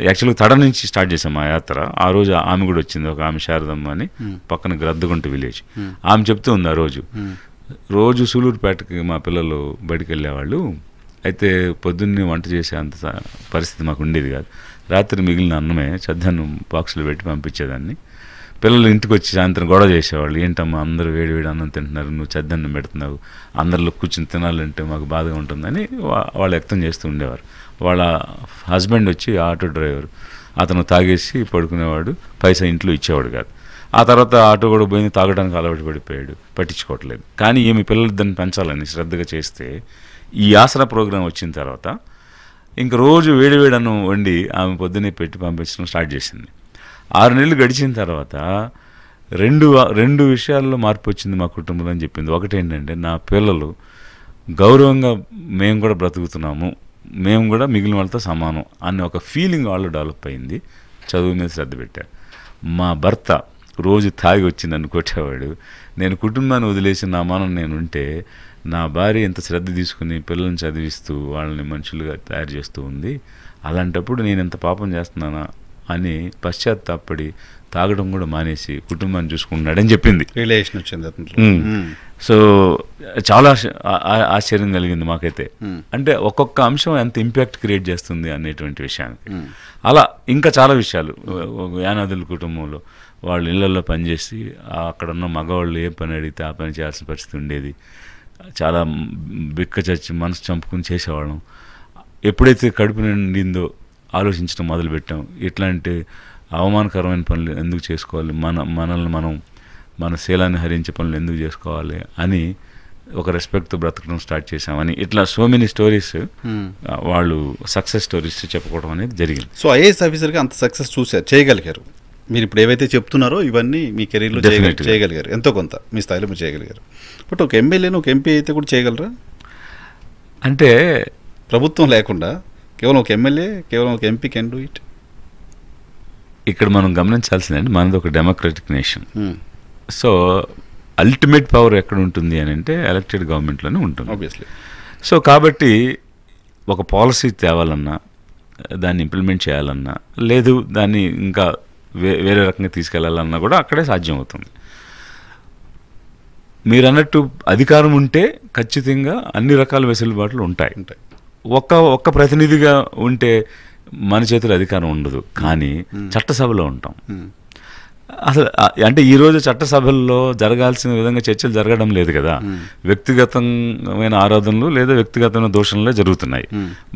యాక్చువల్గా తడ నుంచి స్టార్ట్ చేసాం మా యాత్ర. ఆ రోజు ఆమె కూడా వచ్చింది, ఒక ఆమె శారదమ్మ అని, పక్కన గ్రద్దగుంట విలేజ్. ఆమె చెప్తూ ఉంది ఆ రోజు సూలూరుపేటకి మా పిల్లలు బయటికి వెళ్ళేవాళ్ళు. అయితే పొద్దున్నే వంట చేసే అంత పరిస్థితి మాకు ఉండేది కాదు. రాత్రి మిగిలిన అన్నమే చద్దన్నం బాక్సులు పెట్టి పంపించేదాన్ని. పిల్లలు ఇంటికి వచ్చి సాయంత్రం గొడవ చేసేవాళ్ళు, ఏంటమ్మా అందరూ వేడి వేడి అన్నం తింటున్నారు, నువ్వు చద్దన్నం పెడుతున్నావు, అందరిలో కూర్చుని తినాలంటే మాకు బాధగా ఉంటుందని వాళ్ళు వ్యక్తం చేస్తూ ఉండేవారు. వాళ్ళ హస్బెండ్ వచ్చి ఆటో డ్రైవర్, అతను తాగేసి పడుకునేవాడు, పైసా ఇంట్లో ఇచ్చేవాడు కాదు. ఆ తర్వాత ఆటో కూడా పోయింది, తాగడానికి అలవాటు పడిపోయాడు, పట్టించుకోవట్లేదు. కానీ ఈమె పిల్లలిద్దరిని పెంచాలని శ్రద్ధగా చేస్తే ఈ ఆసరా ప్రోగ్రాం వచ్చిన తర్వాత ఇంక రోజు వేడి వేడి అన్నం వండి ఆమె పొద్దున్నే పెట్టి పంపించడం స్టార్ట్ చేసింది. 6 నెలలు గడిచిన తర్వాత రెండు విషయాల్లో మార్పు వచ్చింది మా కుటుంబంలో అని చెప్పింది. ఒకటి ఏంటంటే, నా పిల్లలు గౌరవంగా మేము కూడా బ్రతుకుతున్నాము, మేము కూడా మిగిలిన వాళ్ళతో సమానం అనే ఒక ఫీలింగ్ వాళ్ళు డెవలప్ అయింది. చదువు మీద శ్రద్ధ పెట్టారు. మా భర్త రోజు తాగి వచ్చి నన్ను కొట్టేవాడు. నేను కుటుంబాన్ని వదిలేసి నా మనం నేను ఉంటే, నా భార్య ఎంత శ్రద్ధ తీసుకుని పిల్లల్ని చదివిస్తూ వాళ్ళని మనుషులుగా తయారు చేస్తూ ఉంది, అలాంటప్పుడు నేను ఎంత పాపం చేస్తున్నానా అని పశ్చాత్తాపడి తాగడం కూడా మానేసి కుటుంబాన్ని చూసుకుంటున్నాడని చెప్పింది. రిలేషన్ వచ్చింది. సో చాలా ఆశ్చర్యం కలిగింది మాకైతే. అంటే ఒక్కొక్క అంశం ఎంత ఇంపాక్ట్ క్రియేట్ చేస్తుంది అనేటువంటి విషయానికి. అలా ఇంకా చాలా విషయాలు. యానాదుల కుటుంబంలో వాళ్ళు ఇళ్లలో పనిచేసి అక్కడ ఉన్న మగవాళ్ళు ఏ పని అడిగితే ఆ పని చేయాల్సిన పరిస్థితి ఉండేది. చాలా బిక్క చచ్చి మనసు చంపుకుని చేసేవాళ్ళం. ఎప్పుడైతే కడుపు నిండిందో ఆలోచించడం మొదలుపెట్టాం, ఇట్లాంటి అవమానకరమైన పనులు ఎందుకు చేసుకోవాలి, మనల్ని మనం మన శీలాన్ని హరించే పనులు ఎందుకు చేసుకోవాలి అని ఒక రెస్పెక్ట్తో బ్రతకడం స్టార్ట్ చేసామని ఇట్లా సో మెనీ స్టోరీస్ వాళ్ళు సక్సెస్ స్టోరీస్ చెప్పుకోవడం అనేది జరిగింది. సో ఐఏఎస్ ఆఫీసర్గా అంత సక్సెస్ చూసారు, చేయగలిగారు. మీరు ఇప్పుడు ఏవైతే చెప్తున్నారో ఇవన్నీ మీ కెరీర్లో చేయగలిగారు, ఎంతో కొంత మీ స్థాయిలో మీరు చేయగలిగారు. బట్ ఒక ఎమ్మెల్యేను ఒక ఎంపీ అయితే కూడా చేయగలరా? అంటే ప్రభుత్వం లేకుండా కేవలం ఒక ఎమ్మెల్యే, కేవలం ఒక ఎంపీ కెన్ డూ ఇట్. ఇక్కడ మనం గమనించాల్సిందంటే మనది ఒక democratic nation. So ultimate power ఎక్కడ ఉంటుంది అని అంటే ఎలక్టెడ్ గవర్నమెంట్లోనే ఉంటుంది ఆబ్వియస్లీ. సో కాబట్టి ఒక పాలసీ తేవాలన్నా, దాన్ని ఇంప్లిమెంట్ చేయాలన్నా, లేదు దాన్ని ఇంకా వేరే రకంగా తీసుకెళ్లాలన్నా కూడా అక్కడే సాధ్యం అవుతుంది. మీరు అన్నట్టు అధికారం ఉంటే ఖచ్చితంగా అన్ని రకాల వెసులుబాట్లు ఉంటాయి. ఒక్క ప్రతినిధిగా ఉంటే మన చేతిలో అధికారం ఉండదు, కానీ చట్టసభలో ఉంటాం. అసలు అంటే ఈరోజు చట్టసభల్లో జరగాల్సిన విధంగా చర్చలు జరగడం లేదు కదా. వ్యక్తిగతమైన ఆరోధనలు లేదా వ్యక్తిగతమైన దోషణలే జరుగుతున్నాయి.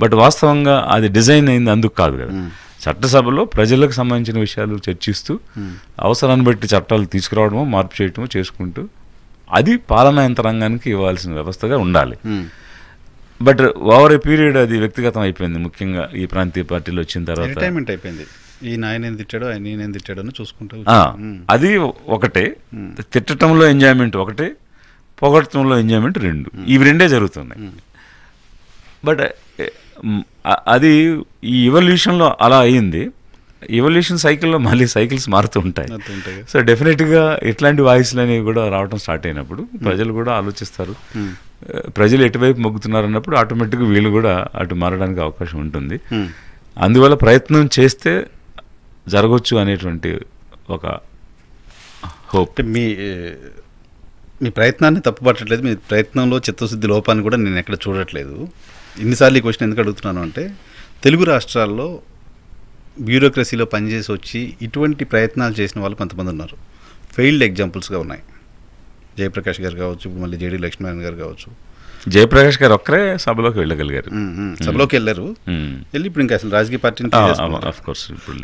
బట్ వాస్తవంగా అది డిజైన్ అయింది అందుకు కాదు కదా. చట్టసభలో ప్రజలకు సంబంధించిన విషయాలు చర్చిస్తూ అవసరాన్ని బట్టి చట్టాలు తీసుకురావడమో మార్పు చేయటమో చేసుకుంటూ అది పాలనా యంత్రాంగానికి ఇవ్వాల్సిన వ్యవస్థగా ఉండాలి. బట్ ఓవర్ ఏ పీరియడ్ అది వ్యక్తిగతం అయిపోయింది. ముఖ్యంగా ఈ ప్రాంతీయ పార్టీలు వచ్చిన తర్వాత అయిపోయింది. ఈ నాయన తిట్టాడో ఆయన తిట్టాడో అని చూసుకుంటూ అది ఒకటే. తిట్టడంలో ఎంజాయ్మెంట్ ఒకటే, పొగడటంలో ఎంజాయ్మెంట్ రెండు. ఇవి రెండే జరుగుతున్నాయి. బట్ అది ఈ ఎవల్యూషన్లో అలా అయ్యింది. ఎవల్యూషన్ సైకిల్లో మళ్ళీ సైకిల్స్ మారుతూ ఉంటాయి. సో డెఫినెట్గా ఇట్లాంటి వాయిస్లు అనేవి కూడా రావడం స్టార్ట్ అయినప్పుడు ప్రజలు కూడా ఆలోచిస్తారు. ప్రజలు ఎటువైపు మొగ్గుతున్నారు అన్నప్పుడు ఆటోమేటిక్గా వీళ్ళు కూడా అటు మారడానికి అవకాశం ఉంటుంది. అందువల్ల ప్రయత్నం చేస్తే జరగవచ్చు అనేటువంటి ఒక హోప్. మీ ప్రయత్నాన్ని తప్పుపట్టట్లేదు, మీ ప్రయత్నంలో చిత్తశుద్ధి లోపాన్ని కూడా నేను ఎక్కడ చూడట్లేదు. ఇన్నిసార్లు ఈ క్వశ్చన్ ఎందుకు అడుగుతున్నాను అంటే, తెలుగు రాష్ట్రాల్లో బ్యూరోక్రసీలో పనిచేసి వచ్చి ఇటువంటి ప్రయత్నాలు చేసిన వాళ్ళు కొంతమంది ఉన్నారు. ఫెయిల్డ్ ఎగ్జాంపుల్స్గా ఉన్నాయి. జయప్రకాష్ గారు కావచ్చు, మళ్ళీ జేడీ లక్ష్మీనారాయణ గారు కావచ్చు. జయప్రకాష్ గారు ఒక్కరే సభలోకి వెళ్ళగలిగారు. సభలోకి వెళ్ళారు, వెళ్ళి ఇప్పుడు ఇంకా అసలు రాజకీయ పార్టీని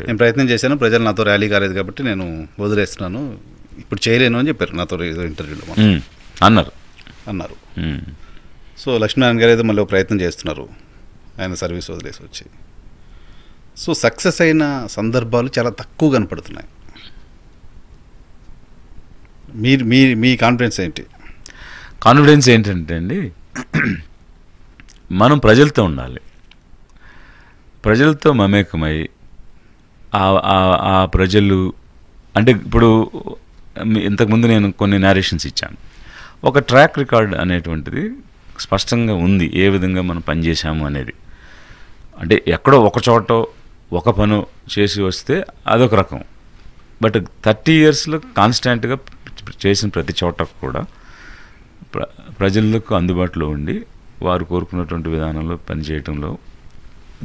నేను ప్రయత్నం చేశాను, ప్రజలు నాతో ర్యాలీ కాలేదు కాబట్టి నేను వదిలేస్తున్నాను, ఇప్పుడు చేయలేను అని చెప్పారు నాతో ఇంటర్వ్యూలో అన్నారు. సో లక్ష్మీనారాయణ గారు ఏదో మళ్ళీ ప్రయత్నం చేస్తున్నారు ఆయన సర్వీస్ వదిలేసి వచ్చి. సో సక్సెస్ అయిన సందర్భాలు చాలా తక్కువ కనపడుతున్నాయి. మీ కాన్ఫిడెన్స్ ఏంటి? కాన్ఫిడెన్స్ ఏంటంటే అండి, మనం ప్రజలతో ఉండాలి, ప్రజలతో మమేకమై ఆ ప్రజలు అంటే ఇప్పుడు ఇంతకుముందు నేను కొన్ని నేరేషన్స్ ఇచ్చాను. ఒక ట్రాక్ రికార్డ్ అనేటువంటిది స్పష్టంగా ఉంది, ఏ విధంగా మనం పనిచేసాము అనేది. అంటే ఎక్కడో ఒక చోట ఒక పను చేసి వస్తే అదొక రకం. బట్ 30 yearsలో కాన్స్టాంట్గా చేసిన ప్రతి చోట కూడా ప్రజలకు అందుబాటులో ఉండి వారు కోరుకున్నటువంటి విధానంలో పనిచేయటంలో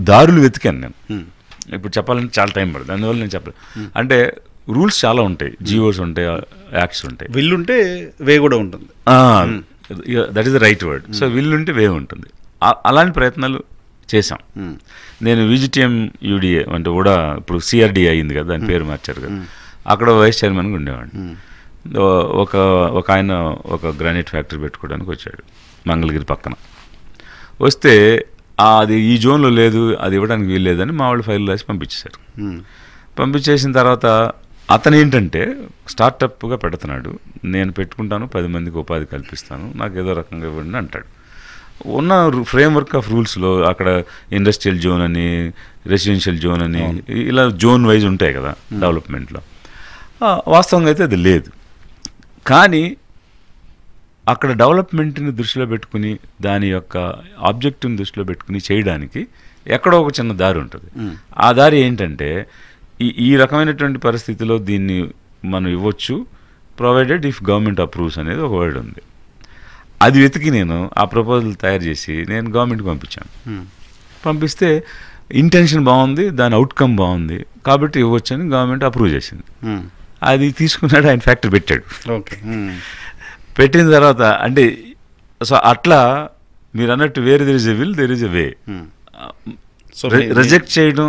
దారులు వెతికాను నేను. ఇప్పుడు చెప్పాలంటే చాలా టైం పడుతుంది, అందువల్ల నేను చెప్పలేదు. అంటే రూల్స్ చాలా ఉంటాయి, జీవోస్ ఉంటాయి, యాక్ట్స్ ఉంటాయి. విల్లుంటే వే కూడా ఉంటుంది. That is the right word. So విల్లుంటే వే ఉంటుంది. అలాంటి ప్రయత్నాలు చేశాం. నేను విజిటిఎం యూడిఏ అంటే కూడా ఇప్పుడు సిఆర్డిఏ అయింది కదా, దాని పేరు మార్చారు కదా, అక్కడ వైస్ చైర్మన్గా ఉండేవాడిని. ఒక ఆయన ఒక గ్రానైట్ ఫ్యాక్టరీ పెట్టుకోవడానికి వచ్చాడు మంగళగిరి పక్కన. వస్తే అది ఈ జోన్లో లేదు, అది ఇవ్వడానికి వీల్లేదని మా వాళ్ళు ఫైల్ రాసి పంపించేశారు. పంపించేసిన తర్వాత అతను ఏంటంటే స్టార్టప్గా పెడుతున్నాడు, నేను పెట్టుకుంటాను, 10 మందికి ఉపాధి కల్పిస్తాను, నాకు ఏదో రకంగా ఇవ్వండి అంటాడు. ఉన్న ఫ్రేమ్వర్క్ ఆఫ్ రూల్స్లో అక్కడ ఇండస్ట్రియల్ జోన్ అని, రెసిడెన్షియల్ జోన్ అని, ఇలా జోన్ వైజ్ ఉంటాయి కదా డెవలప్మెంట్లో. వాస్తవంగా అయితే అది లేదు. కానీ అక్కడ డెవలప్మెంట్ని దృష్టిలో పెట్టుకుని, దాని యొక్క ఆబ్జెక్టివ్ని దృష్టిలో పెట్టుకుని చేయడానికి ఎక్కడో ఒక చిన్న దారి ఉంటుంది. ఆ దారి ఏంటంటే ఈ రకమైనటువంటి పరిస్థితిలో దీన్ని మనం ఇవ్వచ్చు, ప్రొవైడెడ్ ఇఫ్ గవర్నమెంట్ అప్రూవ్స్ అనేది ఒక వర్డ్ ఉంది. అది వెతికి నేను ఆ ప్రపోజల్ తయారు చేసి నేను గవర్నమెంట్కి పంపించాను. పంపిస్తే ఇంటెన్షన్ బాగుంది, దాని అవుట్కమ్ బాగుంది కాబట్టి ఇవ్వచ్చు అని గవర్నమెంట్ అప్రూవ్ చేసింది. అది తీసుకున్నాడు, ఆయన ఫ్యాక్టరీ పెట్టాడు. పెట్టిన తర్వాత అంటే సో అట్లా మీరు అన్నట్టు where there is a will there is a way. Reject చేయడం,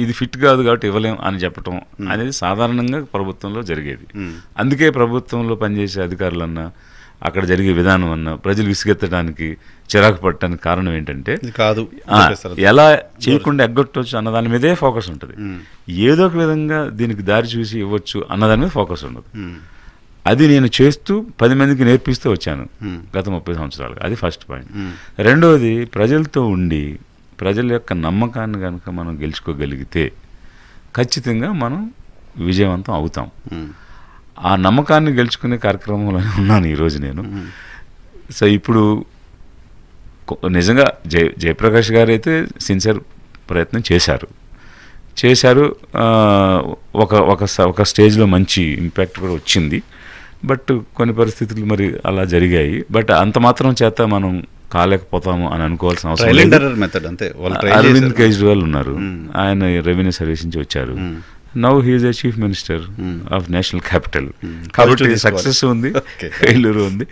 ఇది ఫిట్ కాదు కాబట్టి ఇవ్వలేం అని చెప్పటం అనేది సాధారణంగా ప్రభుత్వంలో జరిగేది. అందుకే ప్రభుత్వంలో పనిచేసే అధికారులన్నా, అక్కడ జరిగే విధానం అన్నా ప్రజలు విసుగెత్తడానికి, చిరాకు పడటానికి కారణం ఏంటంటే కాదు ఎలా చేయకుండా ఎగ్గొట్టవచ్చు అన్న దాని మీదే ఫోకస్ ఉంటుంది. ఏదో ఒక విధంగా దీనికి దారి చూసి ఇవ్వచ్చు అన్నదాని మీద ఫోకస్ ఉండదు. అది నేను చేస్తూ 10 మందికి నేర్పిస్తూ వచ్చాను గత 30 సంవత్సరాలుగా. అది ఫస్ట్ పాయింట్. రెండవది, ప్రజలతో ఉండి ప్రజల యొక్క నమ్మకాన్ని కనుక మనం గెలుచుకోగలిగితే ఖచ్చితంగా మనం విజయవంతం అవుతాం. ఆ నమ్మకాన్ని గెలుచుకునే కార్యక్రమంలో ఉన్నాను ఈరోజు నేను. సో ఇప్పుడు నిజంగా జయప్రకాష్ గారు అయితే సిన్సియర్ ప్రయత్నం చేశారు. ఒక స్టేజ్లో మంచి ఇంపాక్ట్ కూడా వచ్చింది. బట్ కొన్ని పరిస్థితులు మరి అలా జరిగాయి. బట్ అంత మాత్రం చేత మనం కాలేకపోతాము అని అనుకోవాల్సిన అవసరం లేదు. అరవింద్ కేజ్రీవాల్ ఉన్నారు, ఆయన రెవెన్యూ సర్వీస్ నుంచి వచ్చారు. Now he is a chief minister of national capital. కాబట్టి సక్సెస్ ఉంది, ఫెయిల్యూర్ ఉంది.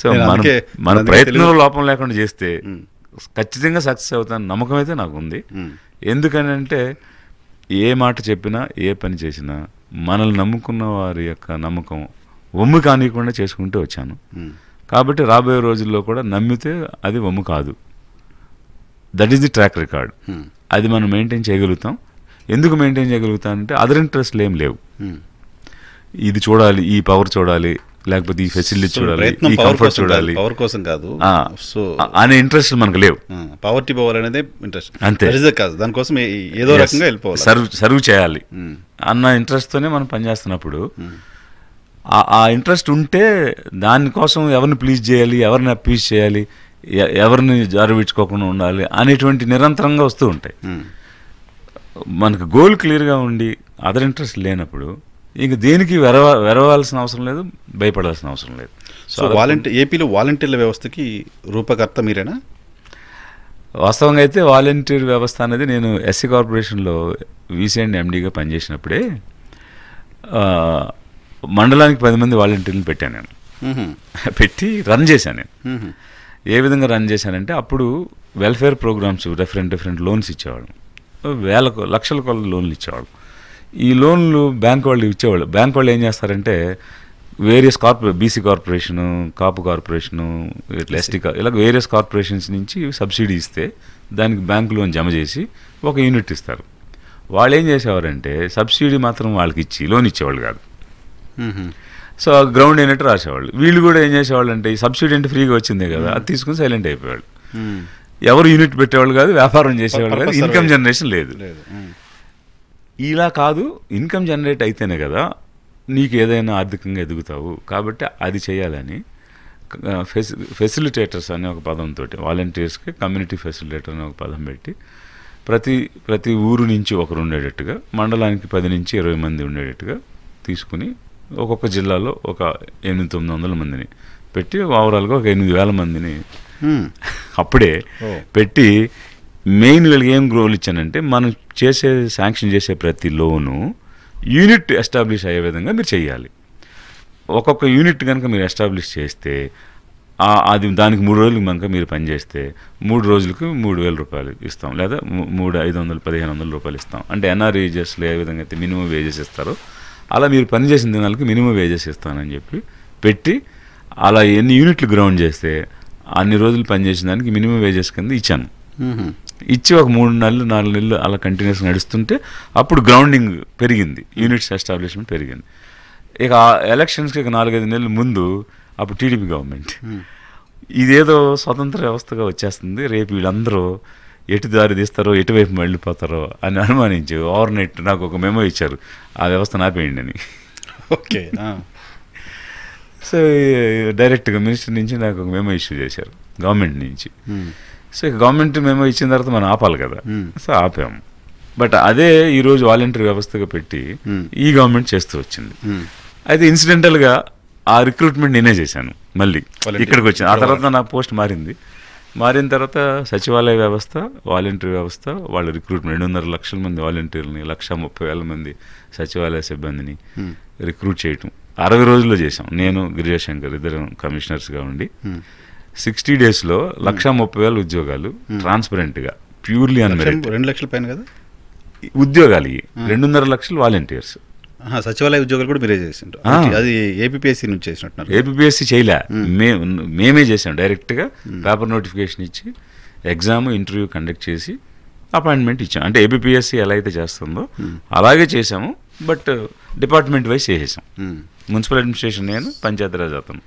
సో మన ప్రయత్నంలో లోపం లేకుండా చేస్తే ఖచ్చితంగా సక్సెస్ అవుతాను నమ్మకం అయితే నాకు ఉంది. ఎందుకని అంటే ఏ మాట చెప్పినా, ఏ పని చేసినా మనల్ని నమ్ముకున్న వారి యొక్క నమ్మకం వమ్ము కానియకుండా చేసుకుంటూ వచ్చాను. కాబట్టి రాబోయే రోజుల్లో కూడా నమ్మితే అది వమ్ము కాదు. That is the track record. అది మనం మెయింటైన్ చేయగలుగుతాం. ఎందుకు మెయింటైన్ చేయగలుగుతానంటే అదర్ ఇంట్రెస్ట్లు ఏం లేవు. ఇది చూడాలి, ఈ పవర్ చూడాలి, లేకపోతే ఈ ఫెసిలిటీ చూడాలి, ఈ కంఫర్ట్ చూడాలి, పవర్ కోసం కాదు అనే ఇంట్రెస్ట్ మనకు లేవు. పవర్టీ పవర్ అనేది ఇంట్రెస్ట్ అంతే కాదు, దానికోసం ఏదో రకంగా వెళ్ళిపోవాలి, సర్వ్ చేయాలి అన్న ఇంట్రెస్ట్తోనే మనం పనిచేస్తున్నప్పుడు ఆ ఇంట్రెస్ట్ ఉంటే దానికోసం ఎవరిని ప్లీజ్ చేయాలి, ఎవరిని అప్పీజ్ చేయాలి, ఎవరిని జారువిడ్చుకోకుండా ఉండాలి అనేటువంటి నిరంతరంగా వస్తూ ఉంటాయి. మనకు గోల్ క్లియర్గా ఉండి అదర్ ఇంట్రెస్ట్ లేనప్పుడు ఇంక దేనికి వెరవాల్సిన అవసరం లేదు, భయపడాల్సిన అవసరం లేదు. సో ఏపీలో వాలంటీర్ల వ్యవస్థకి రూపకర్త మీరేనా? వాస్తవంగా అయితే వాలంటీర్ వ్యవస్థ అనేది నేను ఎస్సీ కార్పొరేషన్లో వీసీ అండ్ ఎండీగా పనిచేసినప్పుడే మండలానికి 10 మంది వాలంటీర్లు పెట్టాను నేను. పెట్టి రన్ చేశాను నేను. ఏ విధంగా రన్ చేశానంటే అప్పుడు వెల్ఫేర్ ప్రోగ్రామ్స్ డిఫరెంట్ లోన్స్ ఇచ్చేవాళ్ళు, లక్షల కొల లోన్లు ఇచ్చేవాళ్ళు. ఈ లోన్లు బ్యాంక్ వాళ్ళు ఇచ్చేవాళ్ళు. బ్యాంక్ వాళ్ళు ఏం చేస్తారంటే వేరియస్ బీసీ కార్పొరేషను, కాపు కార్పొరేషను, ఇట్లా ఎస్టీ ఇలా వేరియస్ కార్పొరేషన్స్ నుంచి సబ్సిడీ ఇస్తే దానికి బ్యాంక్ లోన్ జమ చేసి ఒక యూనిట్ ఇస్తారు. వాళ్ళు ఏం చేసేవారంటే సబ్సిడీ మాత్రం వాళ్ళకి ఇచ్చి లోన్ ఇచ్చేవాళ్ళు కాదు. సో గ్రౌండ్ యూనిట్ రాసేవాళ్ళు. వీళ్ళు కూడా ఏం చేసేవాళ్ళు అంటే ఈ సబ్సిడీ అంటే ఫ్రీగా వచ్చిందే కదా, అది తీసుకుని సైలెంట్ అయిపోయేవాళ్ళు. ఎవరు యూనిట్ పెట్టేవాళ్ళు కాదు, వ్యాపారం చేసేవాళ్ళు కాదు, ఇన్కమ్ జనరేషన్ లేదు. ఇలా కాదు, ఇన్కమ్ జనరేట్ అయితేనే కదా నీకు ఏదైనా ఆర్థికంగా ఎదుగుతావు. కాబట్టి అది చేయాలని ఫెసిలిటేటర్స్ అనే ఒక పదంతో, వాలంటీర్స్కి కమ్యూనిటీ ఫెసిలిటేటర్ అనే ఒక పదం పెట్టి ప్రతి ఊరు నుంచి ఒకరు ఉండేటట్టుగా, మండలానికి 10 నుంచి 20 మంది ఉండేటట్టుగా తీసుకుని ఒక్కొక్క జిల్లాలో ఒక 800-900 మందిని పెట్టి ఓవరాల్గా ఒక 8,000 మందిని అప్పుడే పెట్టి మెయిన్ వీళ్ళకి ఏం గోల్ ఇచ్చానంటే, మనం శాంక్షన్ చేసే ప్రతి లోను యూనిట్ ఎస్టాబ్లిష్ అయ్యే విధంగా మీరు చేయాలి. ఒక్కొక్క యూనిట్ కనుక మీరు ఎస్టాబ్లిష్ చేస్తే అది దానికి 3 రోజులకు కనుక మీరు పనిచేస్తే 3 రోజులకు 3,000 రూపాయలు ఇస్తాం, లేదా 500-1,500 రూపాయలు ఇస్తాం. అంటే ఎన్ఆర్ఈజెస్లో ఏ విధంగా అయితే మినిమం వేజెస్ ఇస్తారో అలా మీరు పనిచేసిన దినాలకి మినిమం వేజెస్ ఇస్తానని చెప్పి పెట్టి, అలా ఎన్ని యూనిట్లు గ్రౌండ్ చేస్తే అన్ని రోజులు పనిచేసిన దానికి మినిమం వేజెస్ కింద ఇచ్చాను. ఇచ్చి ఒక 3 నెలలు 4 నెలలు అలా కంటిన్యూస్గా నడుస్తుంటే అప్పుడు గ్రౌండింగ్ పెరిగింది, యూనిట్స్ ఎస్టాబ్లిష్మెంట్ పెరిగింది. ఇక ఎలక్షన్స్కి 4-5 నెలల ముందు అప్పుడు టీడీపీ గవర్నమెంట్ ఇదేదో స్వతంత్ర వ్యవస్థగా వచ్చేస్తుంది, రేపు వీళ్ళందరూ ఎటు దారి తీస్తారో ఎటువైపు వెళ్ళిపోతారో అని అనుమానించి ఓవర్ నైట్ నాకు ఒక మెమో ఇచ్చారు, ఆ వ్యవస్థ ఆపేయండి అని. ఓకే. సో డైరెక్ట్గా మినిస్టర్ నుంచి నాకు ఒక మెమో ఇష్యూ చేశారు గవర్నమెంట్ నుంచి. సో గవర్నమెంట్ మెమో ఇచ్చిన తర్వాత మనం ఆపాలి కదా, సో ఆపాము. బట్ అదే ఈరోజు వాలంటీర్ వ్యవస్థగా పెట్టి ఈ గవర్నమెంట్ చేస్తూ వచ్చింది. అయితే ఇన్సిడెంటల్గా ఆ రిక్రూట్మెంట్ నేనే చేశాను మళ్ళీ ఇక్కడికి వచ్చింది. ఆ తర్వాత నా పోస్ట్ మారిన తర్వాత సచివాలయ వ్యవస్థ, వాలంటీర్ వ్యవస్థ, వాళ్ళ రిక్రూట్మెంట్ 2.5 లక్షల మంది వాలంటీర్ని, 1,30,000 మంది సచివాలయ సిబ్బందిని రిక్రూట్ చేయటం 60 రోజుల్లో చేశాం. నేను గిరిజాశంకర్ ఇద్దరు కమిషనర్స్గా ఉండి 60 డేస్లో 1,30,000 ఉద్యోగాలు ట్రాన్స్పరెంట్గా ప్యూర్లీ అన్మెరిట్. 2 లక్షల పైన కదా ఉద్యోగాలు, 2.5 లక్షలు వాలంటీర్స్. సచివాలయ ఉద్యోగాలు కూడా మీరే చేసిండ్రు, అది ఏపీఎస్సీ నుంచి చేసినట్టున్నారు. ఏపీఎస్సీ చేయలే, మేమే చేసాం. డైరెక్ట్గా పేపర్ నోటిఫికేషన్ ఇచ్చి ఎగ్జామ్ ఇంటర్వ్యూ కండక్ట్ చేసి అపాయింట్మెంట్ ఇచ్చాం. అంటే ఏపీఎస్సీ ఎలా అయితే చేస్తుందో అలాగే చేసాము, బట్ డిపార్ట్మెంట్ వైజ్ చేసేసాం. మున్సిపల్ అడ్మినిస్ట్రేషన్ నేను, పంచాయతీరాజ్ అతను.